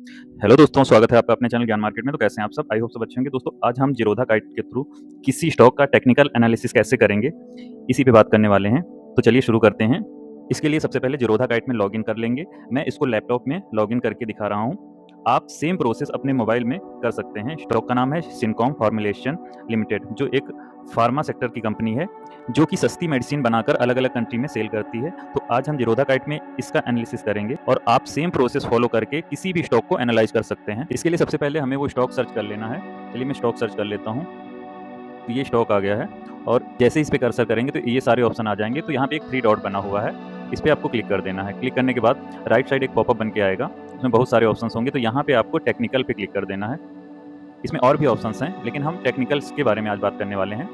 Hello दोस्तों, स्वागत है आपका अपने चैनल ज्ञान मार्केट में। तो कैसे हैं आप सब? आई होप सब अच्छे होंगे। दोस्तों, आज हम ज़ीरोधा गाइड के थ्रू किसी स्टॉक का टेक्निकल एनालिसिस कैसे करेंगे, इसी पे बात करने वाले हैं। तो चलिए शुरू करते हैं। इसके लिए सबसे पहले ज़ीरोधा गाइड में लॉगिन कर लेंगे। मैं इसको लैपटॉप में लॉगिन करके दिखा रहा हूँ। आप सेम प्रोसेस अपने मोबाइल में कर सकते हैं। स्टॉक का नाम है सिनकॉम फॉर्मुलेशन लिमिटेड, जो एक फार्मा सेक्टर की कंपनी है, जो कि सस्ती मेडिसिन बनाकर अलग-अलग कंट्री में सेल करती है। तो आज हम ज़ीरोधा गाइड में इसका एनालिसिस करेंगे और आप सेम प्रोसेस फॉलो करके किसी भी स्टॉक को एनालाइज़ कर सकते हैं। इसके लिए सबसे पहले हमें वो स्टॉक सर्च कर लेना है। चलिए मैं स्टॉक सर्च कर लेता हूँ। तो ये स्टॉक आ गया है और जैसे इस पे कर्सर करेंगे तो ये सारे ऑप्शन आ जाएँगे। तो यहाँ पे एक 3 डॉट बना हुआ है, इस पे आपको क्लिक कर देना है। क्लिक करने के बाद राइट साइड एक पॉपअप बन के आएगा, उसमें बहुत सारे ऑप्शंस होंगे। तो यहाँ पे आपको टेक्निकल पे क्लिक कर देना है। इसमें और भी ऑप्शंस हैं, लेकिन हम टेक्निकल्स के बारे में आज बात करने वाले हैं।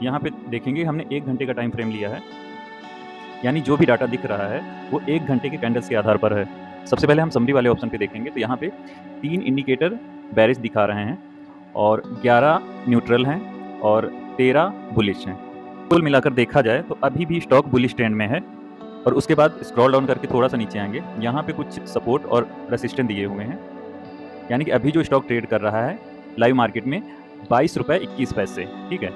यहाँ पे देखेंगे हमने 1 घंटे का टाइम फ्रेम लिया है, यानी जो भी डाटा दिख रहा है वो 1 घंटे के कैंडल्स के आधार पर है। सबसे पहले हम समरी वाले ऑप्शन पे देखेंगे तो यहाँ पे 3 इंडिकेटर बेरिश दिखा रहे हैं और 11 न्यूट्रल हैं और 13 बुलिश हैं। कुल मिलाकर देखा जाए तो अभी भी स्टॉक बुलिश ट्रेंड में है। और उसके बाद स्क्रॉल डाउन करके थोड़ा सा नीचे आएंगे, यहाँ पे कुछ सपोर्ट और रेसिस्टेंस दिए हुए हैं, यानी कि अभी जो स्टॉक ट्रेड कर रहा है लाइव मार्केट में 22 रुपये 21 पैसे। ठीक है,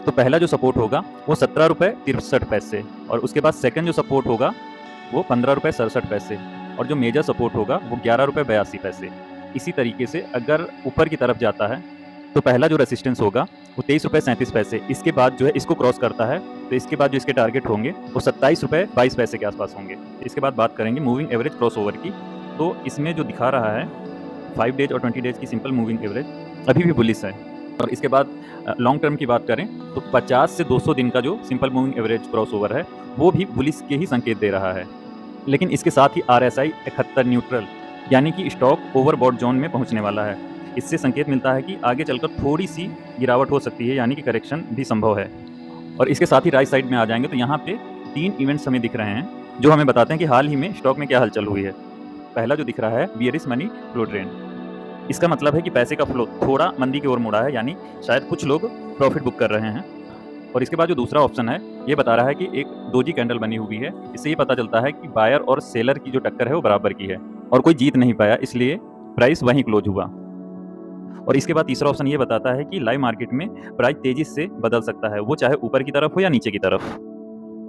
तो पहला जो सपोर्ट होगा वो 17 रुपये 63 पैसे और उसके बाद सेकंड जो सपोर्ट होगा वो 15 रुपये 67 पैसे और जो मेजर सपोर्ट होगा वो 11 रुपये 82 पैसे। इसी तरीके से अगर ऊपर की तरफ जाता है तो पहला जो रेसिस्टेंस होगा वो 23 रुपये 37 पैसे। इसके बाद जो है इसको क्रॉस करता है तो इसके बाद जो इसके टारगेट होंगे वो 27 रुपये 22 पैसे के आसपास होंगे। इसके बाद बात करेंगे मूविंग एवरेज क्रॉस ओवर की। तो इसमें जो दिखा रहा है 5 डेज और 20 डेज की सिंपल मूविंग एवरेज अभी भी बुलिश है। और इसके बाद लॉन्ग टर्म की बात करें तो 50 से 200 दिन का जो simple moving average cross over है वो भी बुलिश के ही संकेत दे रहा है। लेकिन इसके साथ ही RSI 71 न्यूट्रल, यानी कि स्टॉक ओवरबॉट जोन में पहुंचने वाला है। इससे संकेत मिलता है कि आगे चलकर थोड़ी सी गिरावट हो सकती है, यानी कि करेक्शन भी संभव है। और इसके साथ ही राइट साइड में आ जाएंगे तो यहाँ पे 3 इवेंट्स हमें दिख रहे हैं जो हमें बताते हैं कि हाल ही में स्टॉक में क्या हलचल हुई है। पहला जो दिख रहा है बियरिश मनी फ्लो ट्रेंड, इसका मतलब है कि पैसे का फ्लो थोड़ा मंदी की ओर मुड़ा है, यानी शायद कुछ लोग प्रॉफिट बुक कर रहे हैं। और इसके बाद जो दूसरा ऑप्शन है ये बता रहा है कि एक डोजी कैंडल बनी हुई है। इससे ये पता चलता है कि बायर और सेलर की जो टक्कर है वो बराबर की है और कोई जीत नहीं पाया, इसलिए प्राइस वहीं क्लोज हुआ। और इसके बाद तीसरा ऑप्शन ये बताता है कि लाइव मार्केट में प्राइस तेजी से बदल सकता है, वो चाहे ऊपर की तरफ हो या नीचे की तरफ।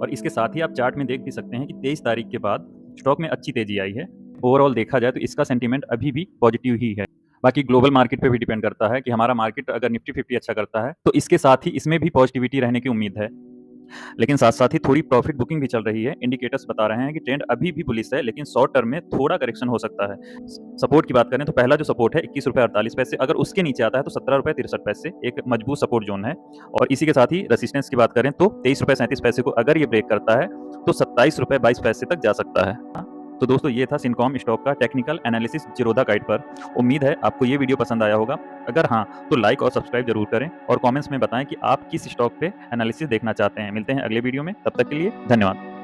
और इसके साथ ही आप चार्ट में देख भी सकते हैं कि 23 तारीख के बाद स्टॉक में अच्छी तेजी आई है। ओवरऑल देखा जाए तो इसका सेंटीमेंट अभी भी पॉजिटिव ही है। बाकी ग्लोबल मार्केट पे भी डिपेंड करता है कि हमारा मार्केट अगर निफ्टी 50 अच्छा करता है तो इसके साथ ही इसमें भी पॉजिटिविटी रहने की उम्मीद है। लेकिन साथ-साथ ही थोड़ी प्रॉफिट बुकिंग भी चल रही है। इंडिकेटर्स बता रहे हैं कि ट्रेंड अभी भी बुलिश है, लेकिन शॉर्ट टर्म में थोड़ा करेक्शन हो सकता है। सपोर्ट की बात करें तो पहला जो सपोर्ट है 21 रुपये 48 पैसे, अगर उसके नीचे आता है तो 17 रुपये 63 पैसे एक मजबूत सपोर्ट जोन है। और इसी के साथ ही रेसिस्टेंस की बात करें तो 23 रुपये 37 पैसे को अगर ये ब्रेक करता है तो 27 रुपये 22 पैसे तक जा सकता है। तो दोस्तों, ये था सिनकॉम स्टॉक का टेक्निकल एनालिसिस ज़ीरोधा गाइड पर। उम्मीद है आपको ये वीडियो पसंद आया होगा। अगर हाँ, तो लाइक और सब्सक्राइब जरूर करें और कमेंट्स में बताएं कि आप किस स्टॉक पे एनालिसिस देखना चाहते हैं। मिलते हैं अगले वीडियो में, तब तक के लिए धन्यवाद।